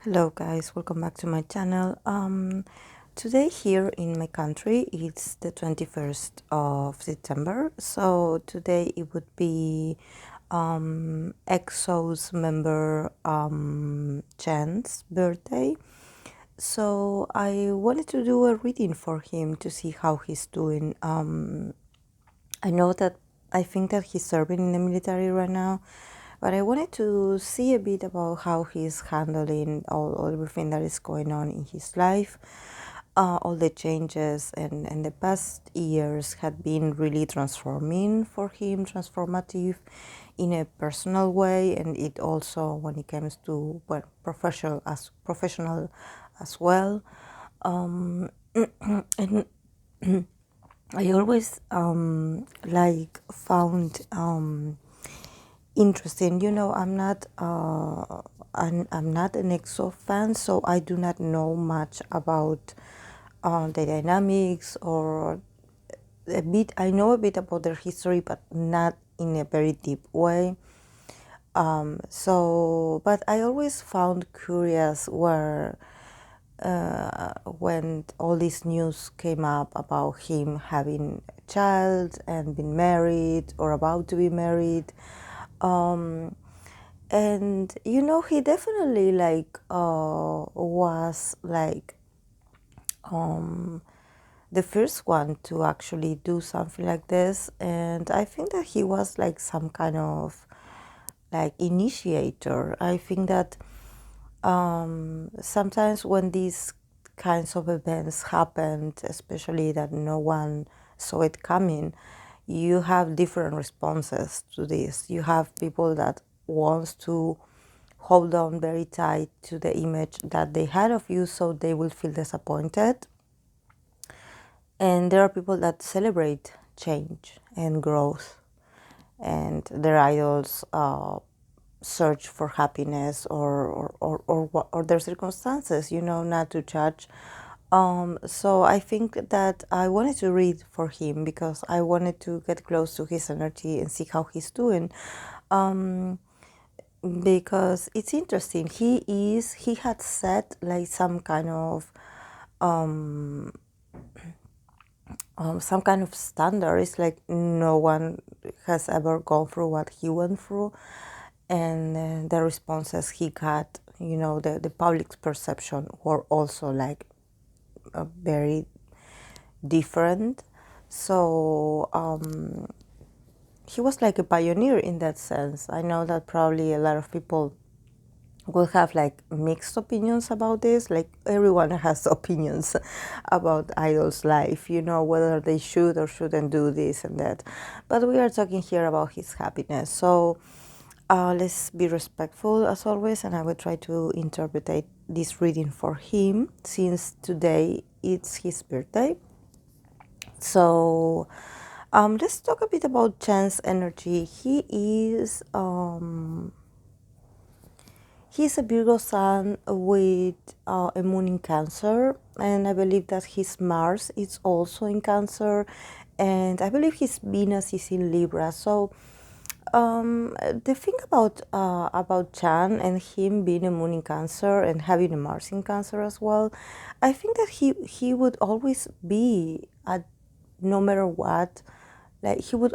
Hello guys, welcome back to my channel. Today here in my country it's the 21st of September, so today it would be EXO's member Chen's birthday. So I wanted to do a reading for him to see how he's doing. I know that I think that he's serving in the military right now, but I wanted to see a bit about how he's handling all everything that is going on in his life. All the changes and the past years had been really transforming for him, transformative in a personal way, and it also when it comes to professional as well. And I always found interesting. I'm not an EXO fan, so I do not know much about the dynamics or a bit. I know a bit about their history, but not in a very deep way. But I always found curious when all this news came up about him having a child and been married or about to be married. And he definitely was the first one to actually do something like this, and I think that he was like some kind of initiator. I think that sometimes when these kinds of events happened, especially that no one saw it coming, you have different responses to this. You have people that wants to hold on very tight to the image that they had of you, so they will feel disappointed. And there are people that celebrate change and growth, and their idols search for happiness or their circumstances, not to judge. So I think that I wanted to read for him because I wanted to get close to his energy and see how he's doing. Because it's interesting. He had set like some kind of standard. It's like no one has ever gone through what he went through, and the responses he got, the public's perception were also like very different. So he was like a pioneer in that sense. I know that probably a lot of people will have like mixed opinions about this. Like everyone has opinions about idols' life, whether they should or shouldn't do this and that. But we are talking here about his happiness. So let's be respectful as always, and I will try to interpret this reading for him since today it's his birthday. So let's talk a bit about Chen's energy. He's a Virgo sun with a moon in Cancer, and I believe that his Mars is also in Cancer, and I believe his Venus is in Libra. So the thing about Chan and him being a moon in Cancer and having a Mars in Cancer as well, I think that he would always be no matter what, like he would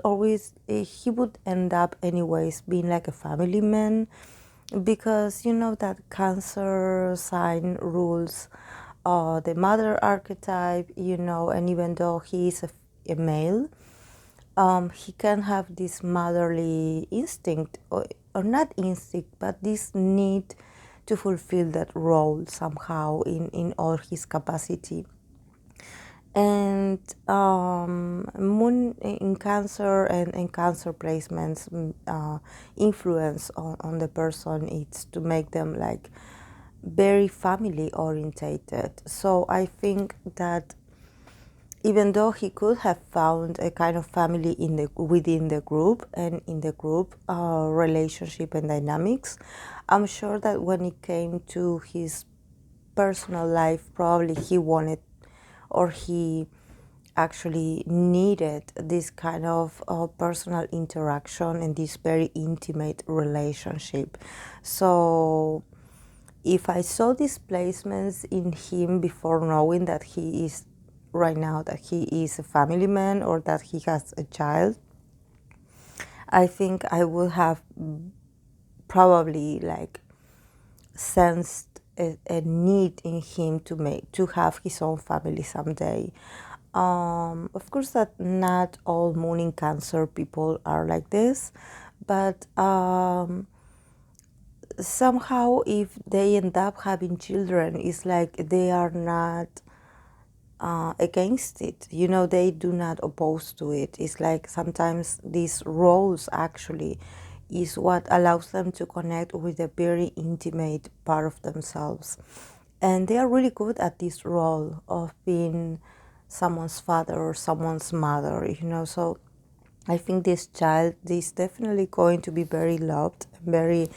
end up anyways being like a family man, because that Cancer sign rules the mother archetype, and even though he is a male, he can have this motherly instinct, or not instinct, but this need to fulfill that role somehow in all his capacity. And moon in Cancer and Cancer placements influence on the person. It's to make them like very family orientated. So I think that even though he could have found a kind of family within the group and in the group relationship and dynamics, I'm sure that when it came to his personal life, probably he wanted, or he actually needed, this kind of personal interaction and this very intimate relationship. So if I saw these placements in him before knowing that he is right now that he is a family man or that he has a child, I think I would have probably like sensed a need in him to have his own family someday. Of course, that not all moon in Cancer people are like this, but somehow if they end up having children, it's like they are not against it. You know, they do not oppose to it. It's like sometimes these roles actually is what allows them to connect with a very intimate part of themselves. And they are really good at this role of being someone's father or someone's mother, you know. So I think this child is definitely going to be very loved, very,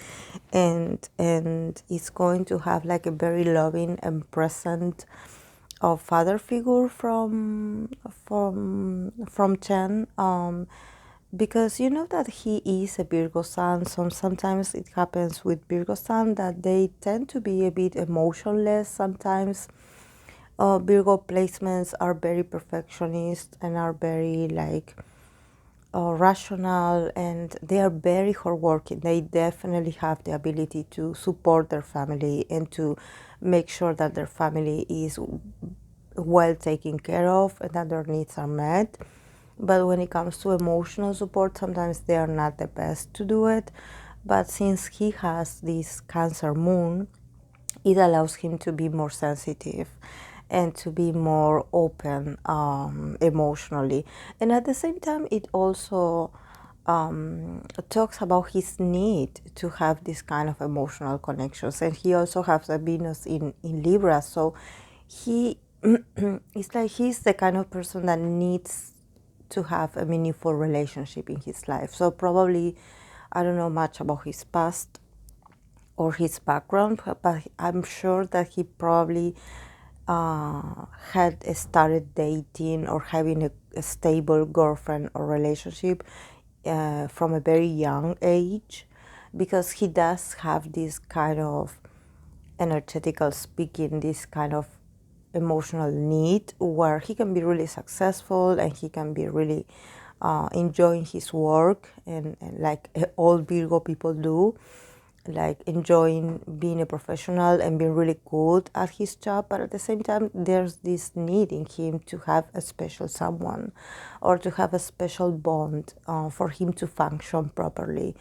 and it's going to have like a very loving and present father figure from Chen. Because you know that he is a Virgo sun, so sometimes it happens with Virgo sun that they tend to be a bit emotionless sometimes. Virgo placements are very perfectionist and are very like rational, and they are very hardworking. They definitely have the ability to support their family and to make sure that their family is well taken care of and that their needs are met. But when it comes to emotional support, sometimes they are not the best to do it. But since he has this Cancer moon, it allows him to be more sensitive and to be more open emotionally. And at the same time, it also talks about his need to have this kind of emotional connections. And he also has a Venus in Libra. So he it's like he's the kind of person that needs to have a meaningful relationship in his life. So probably, I don't know much about his past or his background, but I'm sure that he probably had started dating or having a stable girlfriend or relationship from a very young age, because he does have this kind of energetical speaking, this kind of emotional need where he can be really successful and he can be really enjoying his work, and like all Virgo people do, like enjoying being a professional and being really good at his job. But at the same time, there's this need in him to have a special someone or to have a special bond for him to function properly.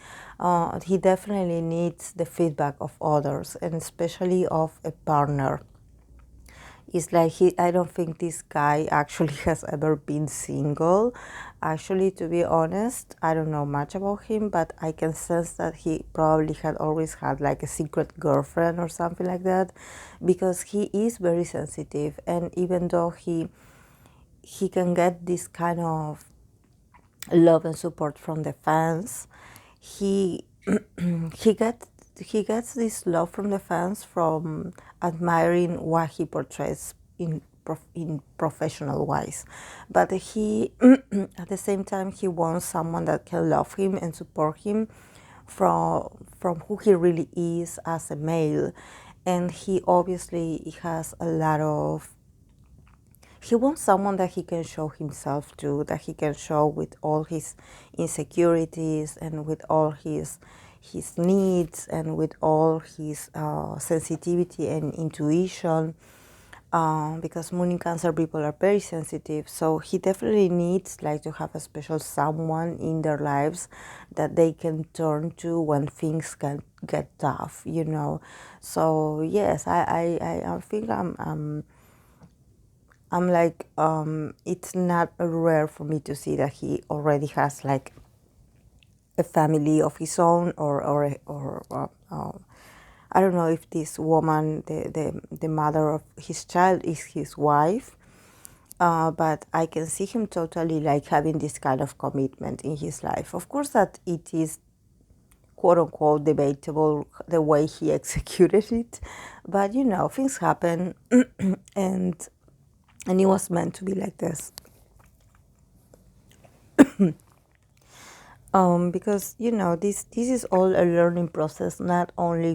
He definitely needs the feedback of others, and especially of a partner. It's like I don't think this guy actually has ever been single. Actually, to be honest, I don't know much about him, but I can sense that he probably had always had like a secret girlfriend or something like that, because he is very sensitive. And even though he can get this kind of love and support from the fans, he he gets he gets this love from the fans from admiring what he portrays in professional wise. But he at the same time he wants someone that can love him and support him from who he really is as a male. And he obviously has a lot of he wants someone that he can show himself to, that he can show with all his insecurities and with all his needs and with all his sensitivity and intuition. Because Moon in Cancer people are very sensitive, so he definitely needs like to have a special someone in their lives that they can turn to when things can get tough, you know. So yes, I think I'm like, it's not rare for me to see that he already has like a family of his own, or I don't know if this woman, the mother of his child, is his wife. But I can see him totally like having this kind of commitment in his life. Of course, that it is quote unquote debatable the way he executed it, but you know, things happen, and it was meant to be like this. Because you know this is all a learning process, not only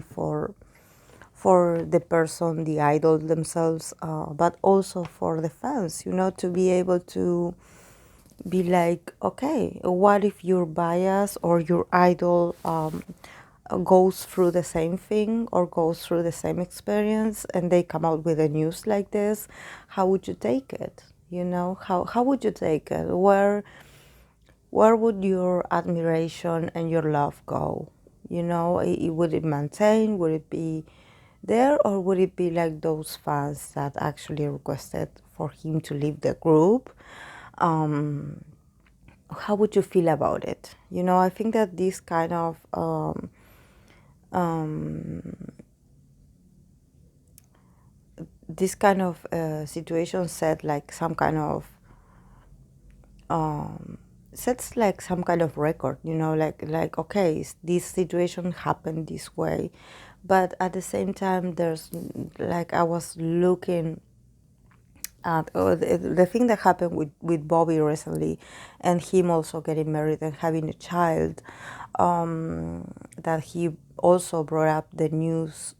for the person, the idol themselves, but also for the fans, to be able to be like, okay, what if your bias or your idol goes through the same thing or goes through the same experience and they come out with a news like this? How would you take it? How would you take it? Where would your admiration and your love go? Would it maintain? Would it be there, or would it be like those fans that actually requested for him to leave the group? How would you feel about it? I think that this kind of situation sets like some kind of record, like okay, this situation happened this way, but at the same time, there's like I was looking at the thing that happened with Bobby recently, and him also getting married and having a child, that he also brought up the news.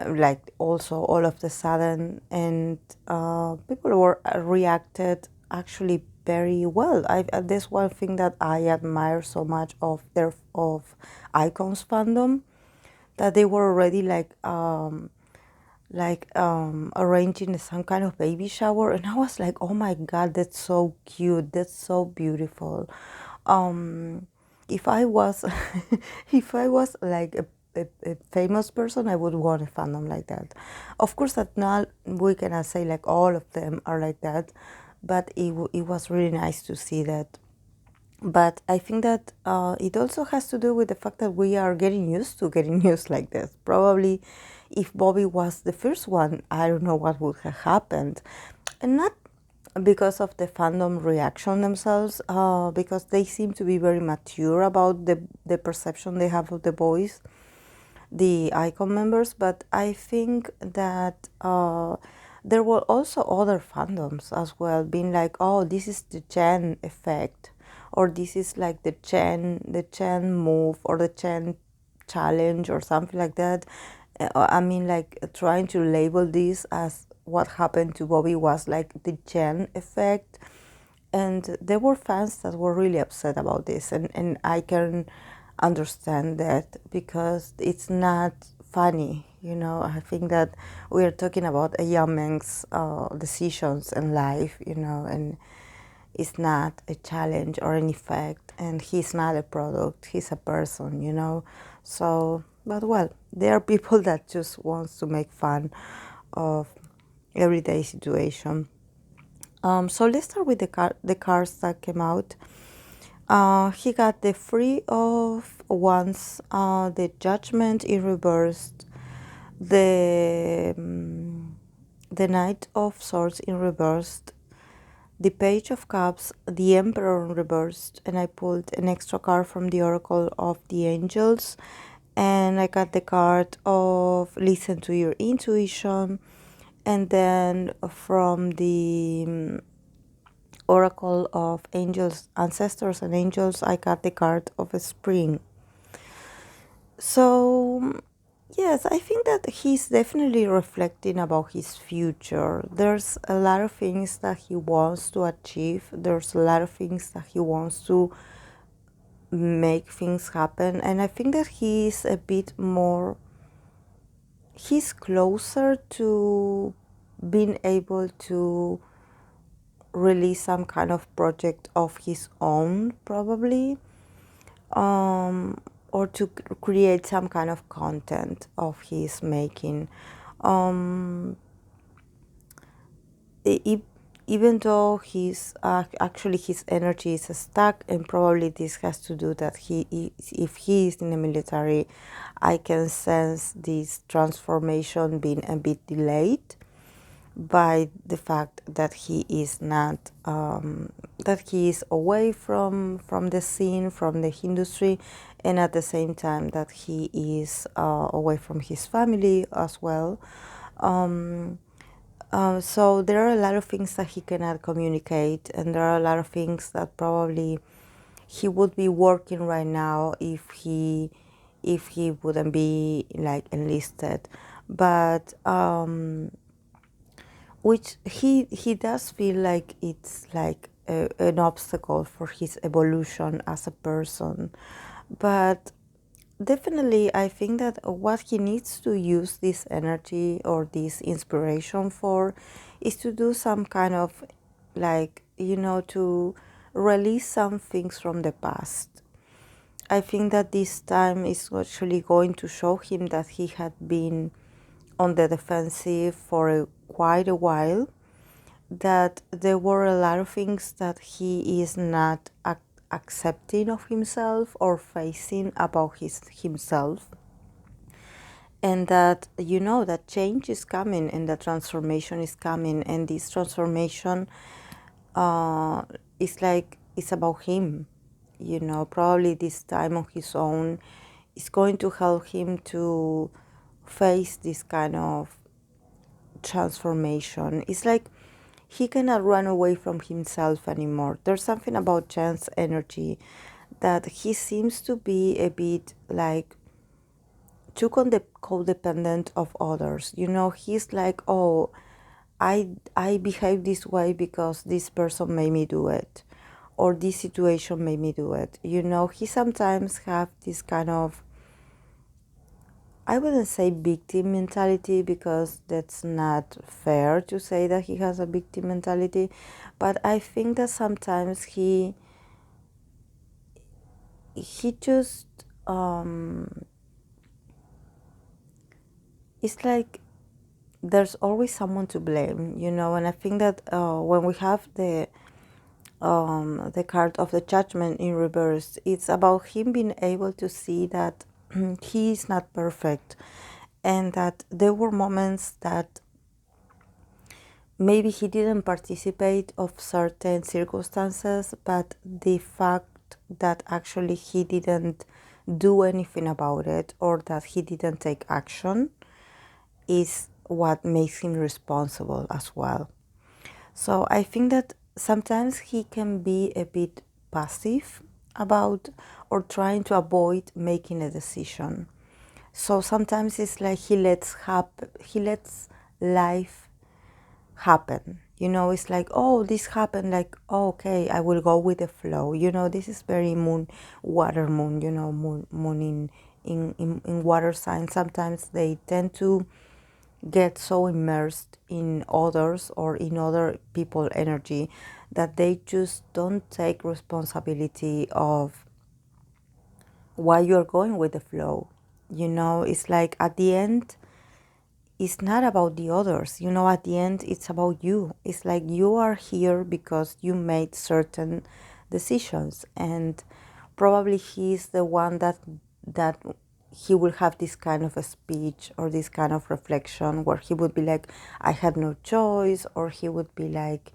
Like also all of the sudden, and people were reacted actually very well. There's one thing that I admire so much of Icons fandom, that they were already arranging some kind of baby shower, and I was like, oh my god, that's so cute, that's so beautiful. If I was if I was like a famous person, I would want a fandom like that. Of course, that not we cannot say like all of them are like that, but it was really nice to see that. But I think that it also has to do with the fact that we are getting used to getting news like this. Probably if Bobby was the first one, I don't know what would have happened. And not because of the fandom reaction themselves, because they seem to be very mature about the perception they have of the boys, the Icon members. But I think that there were also other fandoms as well, being like, oh, this is the Chen effect, or this is like the Chen move, or the Chen challenge, or something like that. I mean, like trying to label this as what happened to Bobby was like the Chen effect. And there were fans that were really upset about this, and I can understand that, because it's not funny. I think that we are talking about a young man's decisions in life, and it's not a challenge or an effect, and he's not a product, he's a person. So, but well, there are people that just wants to make fun of everyday situation. So let's start with the cards that came out. He got the Three of Wands, the Judgment in reversed, the Knight of Swords in reversed, the Page of Cups, the Emperor in reversed, and I pulled an extra card from the Oracle of the Angels, and I got the card of Listen to Your Intuition, and then from the Oracle of Angels, Ancestors and Angels, I got the card of a Spring. So, yes, I think that he's definitely reflecting about his future. There's a lot of things that he wants to achieve. There's a lot of things that he wants to make things happen. And I think that he's he's closer to being able to release some kind of project of his own, probably, or to create some kind of content of his making. Um, e- Even though actually his energy is stuck, and probably this has to do that if he is in the military, I can sense this transformation being a bit delayed by the fact that he is not that he is away from the scene, from the industry, and at the same time that he is away from his family as well. So there are a lot of things that he cannot communicate, and there are a lot of things that probably he would be working right now if he if he wouldn't be like enlisted. But which he does feel like it's like an obstacle for his evolution as a person. But definitely, I think that what he needs to use this energy or this inspiration for is to do some kind of like, to release some things from the past. I think that this time is actually going to show him that he had been on the defensive for quite a while, that there were a lot of things that he is not accepting of himself or facing about himself, and that that change is coming and that transformation is coming, and this transformation uh, is like it's about him. Probably this time on his own is going to help him to face this kind of transformation. It's like he cannot run away from himself anymore. There's something about Chen's energy that he seems to be a bit like too codependent of others. He's like, oh, I behave this way because this person made me do it, or this situation made me do it. He sometimes have this kind of, I wouldn't say victim mentality because that's not fair to say that he has a victim mentality, but I think that sometimes he just it's like there's always someone to blame, and I think that when we have the card of the judgment in reverse, it's about him being able to see that he is not perfect, and that there were moments that maybe he didn't participate of certain circumstances, but the fact that actually he didn't do anything about it or that he didn't take action is what makes him responsible as well. So I think that sometimes he can be a bit passive about or trying to avoid making a decision. So sometimes it's like he lets life happen. It's like, oh, this happened, like, oh, okay, I will go with the flow. This is very water moon, moon in water signs. Sometimes they tend to get so immersed in others or in other people energy that they just don't take responsibility of why you're going with the flow. It's like at the end it's not about the others. At the end it's about you. It's like you are here because you made certain decisions, and probably he's the one that he will have this kind of a speech or this kind of reflection where he would be like, I had no choice, or he would be like,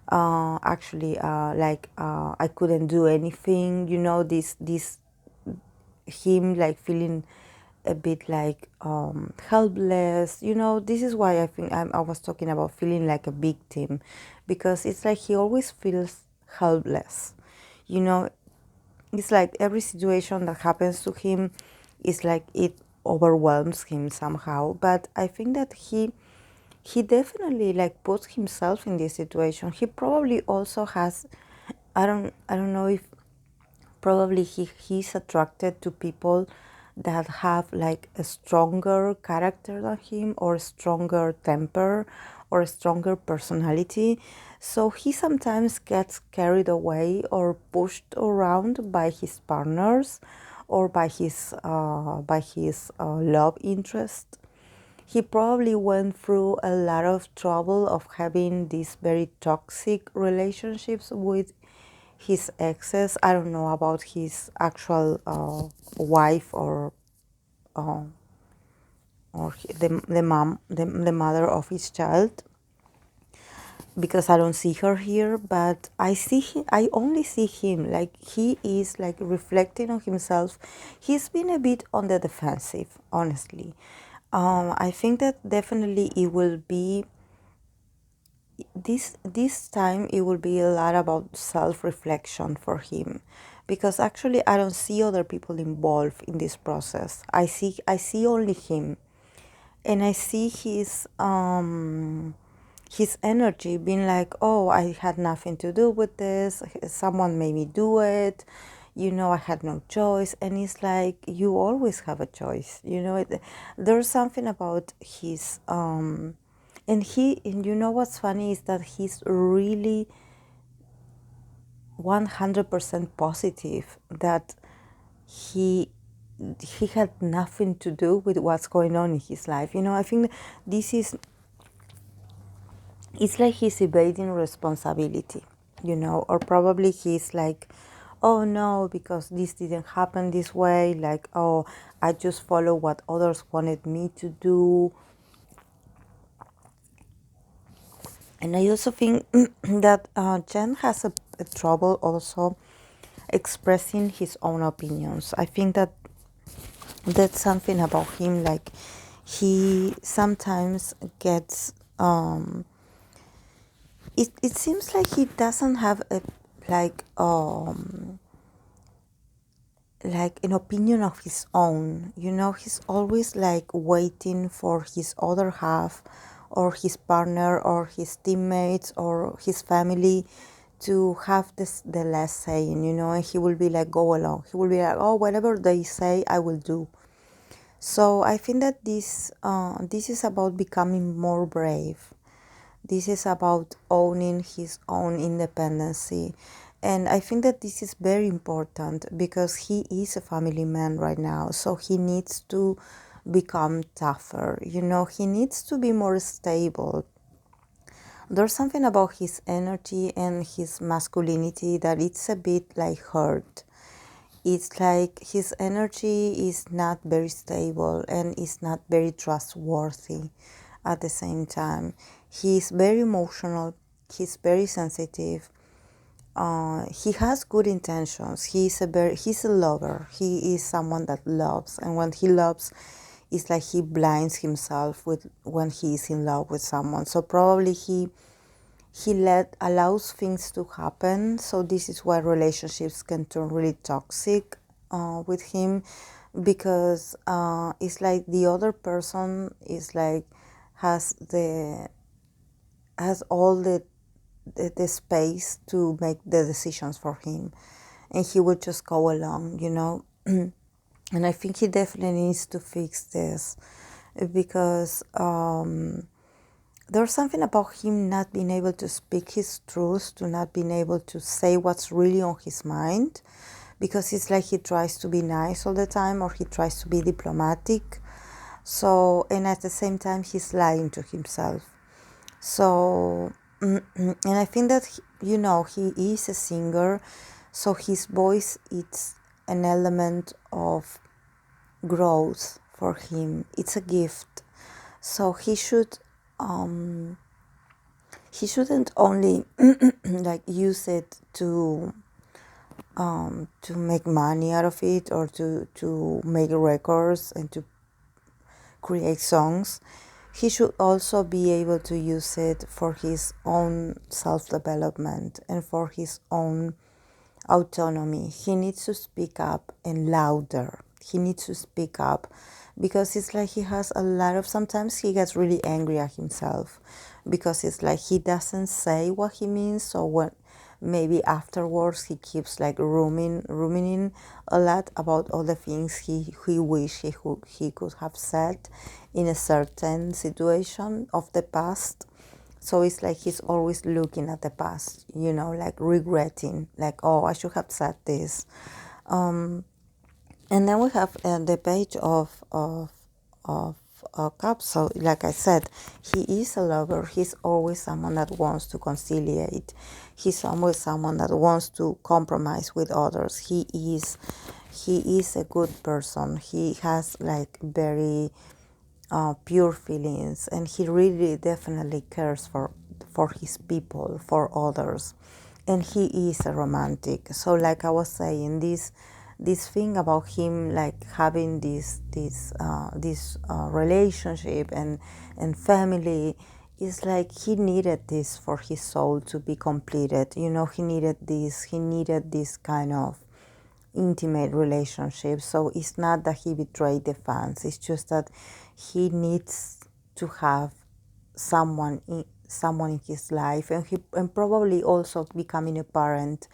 I couldn't do anything. This him like feeling a bit like helpless. This is why I think I was talking about feeling like a victim, because it's like he always feels helpless. you know it's like every situation that happens to him is like it overwhelms him somehow. But I think that he definitely like puts himself in this situation. He probably also has, I don't know if probably he's attracted to people that have like a stronger character than him, or a stronger temper, or a stronger personality. So he sometimes gets carried away or pushed around by his partners or by his love interest. He probably went through a lot of trouble of having these very toxic relationships with his exes. I don't know about his actual wife uh, the mom, the mother of his child, because I don't see her here. But I only see him like he is like reflecting on himself. He's been a bit on the defensive, honestly. I think that definitely it will be this time it will be a lot about self-reflection for him, because actually I don't see other people involved in this process. I see only him, and I see his energy being like, oh, I had nothing to do with this. Someone made me do it. I had no choice. And it's like, you always have a choice. There's something about and you know what's funny is that he's really 100% positive that he he had nothing to do with what's going on in his life. I think this is it's like he's evading responsibility, or probably he's like, oh no, because this didn't happen this way, like, oh, I just follow what others wanted me to do. And I also think that Chen has a trouble also expressing his own opinions. I think that that's something about him, like he sometimes gets it seems like he doesn't have a like like an opinion of his own. He's always like waiting for his other half or his partner or his teammates or his family to have the last saying, and he will be like, go along. He will be like, oh, whatever they say, I will do. So I think that this is about becoming more brave. This is about owning his own independency. And I think that this is very important because he is a family man right now. So he needs to become tougher. He needs to be more stable. There's something about his energy and his masculinity that it's a bit like hurt. It's like his energy is not very stable and is not very trustworthy at the same time. He's very emotional, he's very sensitive, he has good intentions, he's a lover, he is someone that loves, and when he loves, it's like he blinds himself with when he is in love with someone. So probably he allows things to happen. So this is why relationships can turn really toxic with him, because it's like the other person is like has all the space to make the decisions for him, and he would just go along. And I think he definitely needs to fix this, because there's something about him not being able to speak his truth, to not being able to say what's really on his mind, because it's like he tries to be nice all the time, or he tries to be diplomatic. So, and at the same time, he's lying to himself. So, and I think that, he is a singer, so his voice is an element of growth for him. It's a gift. So he shouldn't only like use it to make money out of it, or to make records and to create songs. He should also be able to use it for his own self-development and for his own autonomy. He needs to speak up, and louder. He needs to speak up, because it's like he has a lot of, sometimes he gets really angry at himself, because it's like he doesn't say what he means. So when maybe afterwards he keeps like ruminating a lot about all the things he wish he could have said in a certain situation of the past. So it's like he's always looking at the past, like regretting, like, oh, I should have said this. And then we have the page of cups. So like I said, he is a lover. He's always someone that wants to conciliate. He's always someone that wants to compromise with others. He is a good person. He has like very pure feelings, and he really definitely cares for his people, for others, and he is a romantic. So like I was saying, this thing about him like having this relationship and family is like he needed this for his soul to be completed. He needed this kind of intimate relationship. So it's not that he betrayed the fans. It's just that he needs to have someone in his life, and probably also becoming a parent.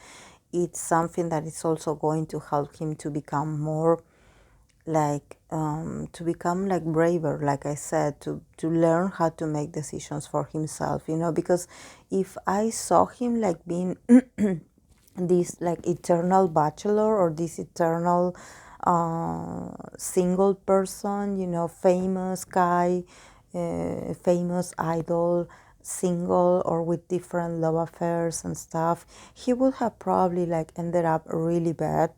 It's something that is also going to help him to become more like to become like braver, like I said, to learn how to make decisions for himself, because if I saw him like being this like eternal bachelor or this eternal single person, famous guy, famous idol, single or with different love affairs and stuff, he would have probably like ended up really bad,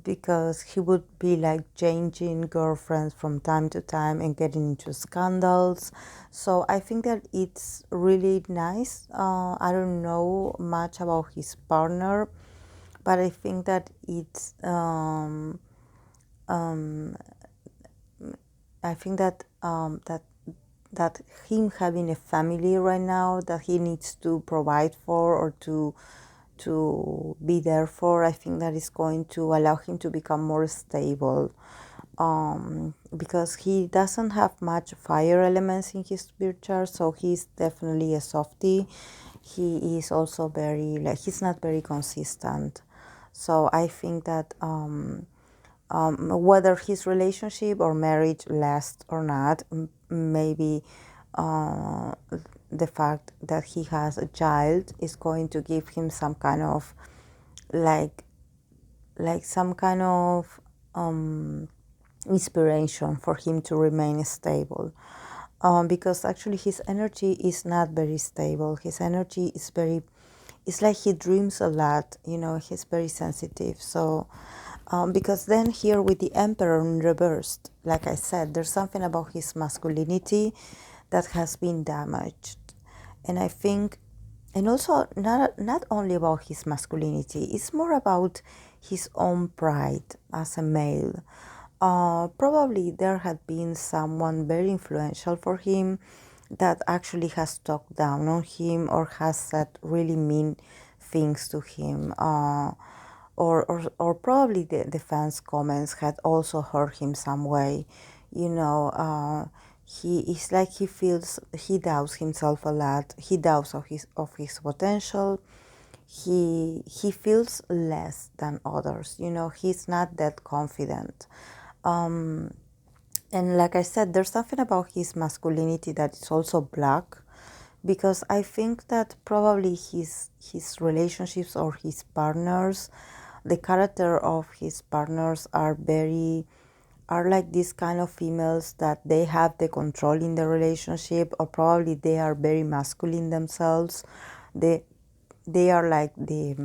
because he would be like changing girlfriends from time to time and getting into scandals. So I think that it's really nice. I don't know much about his partner, but I think that it's I think that that him having a family right now that he needs to provide for, or to be there for, I think that is going to allow him to become more stable, because he doesn't have much fire elements in his birth chart, so he's definitely a softie. He is also very, like, he's not very consistent. So I think that whether his relationship or marriage lasts or not, maybe uh, the fact that he has a child is going to give him some kind of like some kind of inspiration for him to remain stable, because actually his energy is not very stable. His energy is very, it's like he dreams a lot, he's very sensitive. So because then here with the Emperor in reversed, like I said, there's something about his masculinity that has been damaged. And I think, and also not only about his masculinity, it's more about his own pride as a male. Probably there had been someone very influential for him that actually has talked down on him or has said really mean things to him. Or probably the fans' comments had also hurt him some way. He is like he doubts himself a lot. He doubts of his potential. He feels less than others. He's not that confident. And like I said, there's something about his masculinity that is also black, because I think that probably his relationships or his partners, the character of his partners are like these kind of females that they have the control in the relationship, or probably they are very masculine themselves. They are like the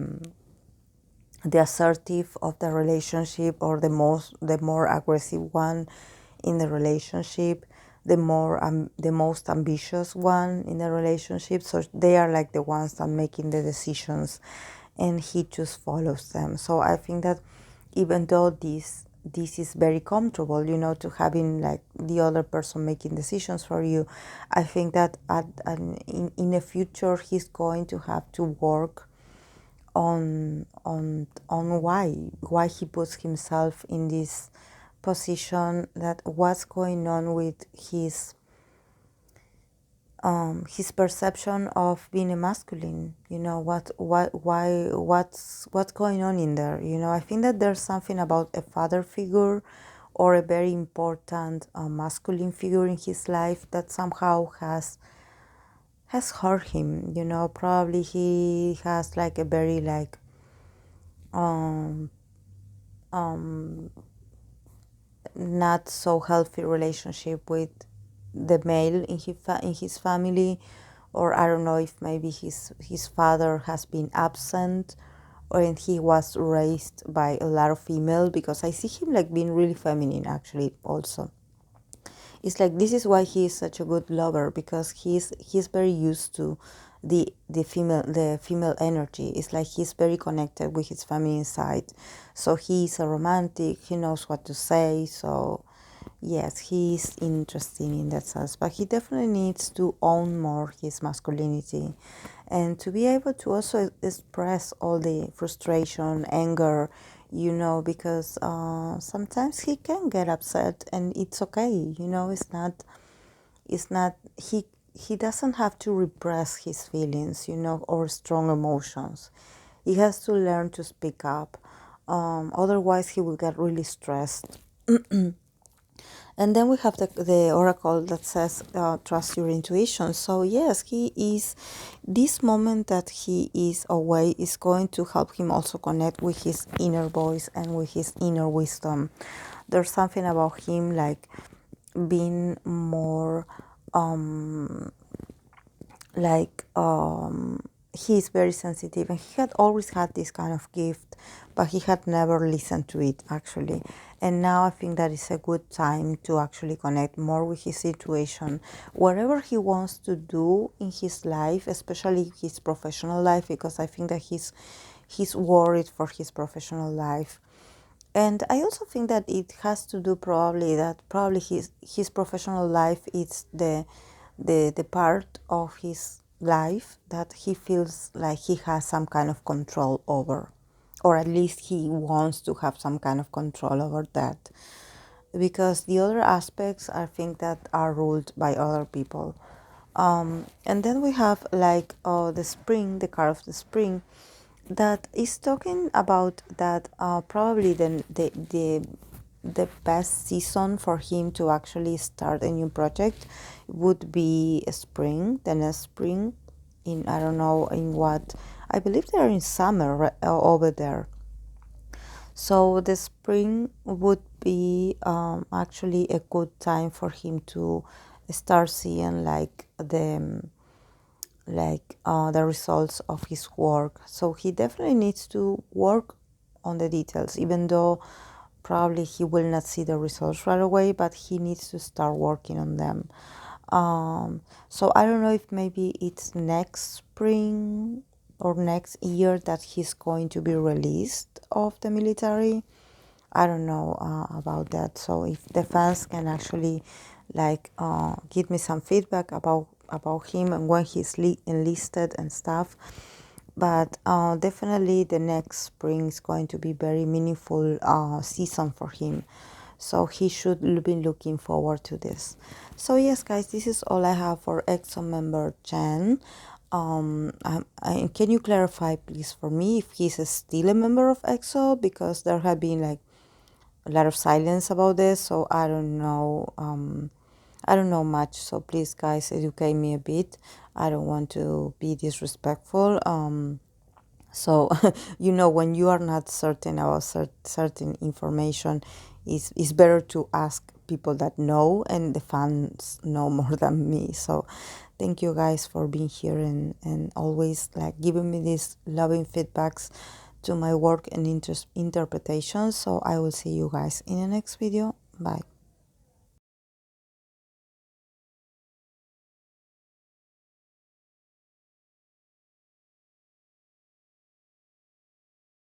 assertive of the relationship, or the more aggressive one in the relationship, the most ambitious one in the relationship. So they are like the ones that making the decisions, and he just follows them. So I think that even though this is very comfortable, to having like the other person making decisions for you, I think that in the future he's going to have to work on why he puts himself in this position, that what's going on with his perception of being a masculine, what's going on in there. I think that there's something about a father figure or a very important masculine figure in his life that somehow has hurt him. Probably he has like a very like not so healthy relationship with the male in his family, or I don't know if maybe his father has been absent, or and he was raised by a lot of female, because I see him like being really feminine actually also. It's like this is why he is such a good lover, because he's very used to the female energy. It's like he's very connected with his feminine side. So he's a romantic, he knows what to say. So yes, he's interesting in that sense, but he definitely needs to own more his masculinity, and to be able to also express all the frustration, anger, you know, because sometimes he can get upset, and it's okay, you know. It's not he doesn't have to repress his feelings, you know, or strong emotions. He has to learn to speak up. Otherwise, he will get really stressed. And then we have the oracle that says, trust your intuition. So yes, he is, this moment that he is away is going to help him also connect with his inner voice and with his inner wisdom. There's something about him like being more like he's very sensitive, and he had always had this kind of gift, but he had never listened to it actually. And now I think that is a good time to actually connect more with his situation, whatever he wants to do in his life, especially his professional life, because I think that he's worried for his professional life. And I also think that it has to do probably his professional life is the part of his life that he feels like he has some kind of control over, or at least he wants to have some kind of control over that, because the other aspects I think that are ruled by other people. And then we have like the spring, the card of the spring, that is talking about that probably the best season for him to actually start a new project would be spring, the next spring, in I don't know in what, I believe they're in summer over there. So the spring would be actually a good time for him to start seeing the results of his work. So he definitely needs to work on the details, even though probably he will not see the results right away, but he needs to start working on them. So I don't know if maybe it's next spring or next year that he's going to be released of the military. I don't know about that. So if the fans can actually give me some feedback about him and when he's enlisted and stuff. But definitely the next spring is going to be very meaningful season for him. So he should be looking forward to this. So yes, guys, this is all I have for EXO member Chen. Can you clarify, please, for me if he's still a member of EXO? Because there have been like a lot of silence about this, so I don't know. I don't know much, so please, guys, educate me a bit. I don't want to be disrespectful. So, you know, when you are not certain about certain information, it's better to ask people that know, and the fans know more than me. So, thank you guys for being here and always like giving me these loving feedbacks to my work and interpretations. So, I will see you guys in the next video. Bye.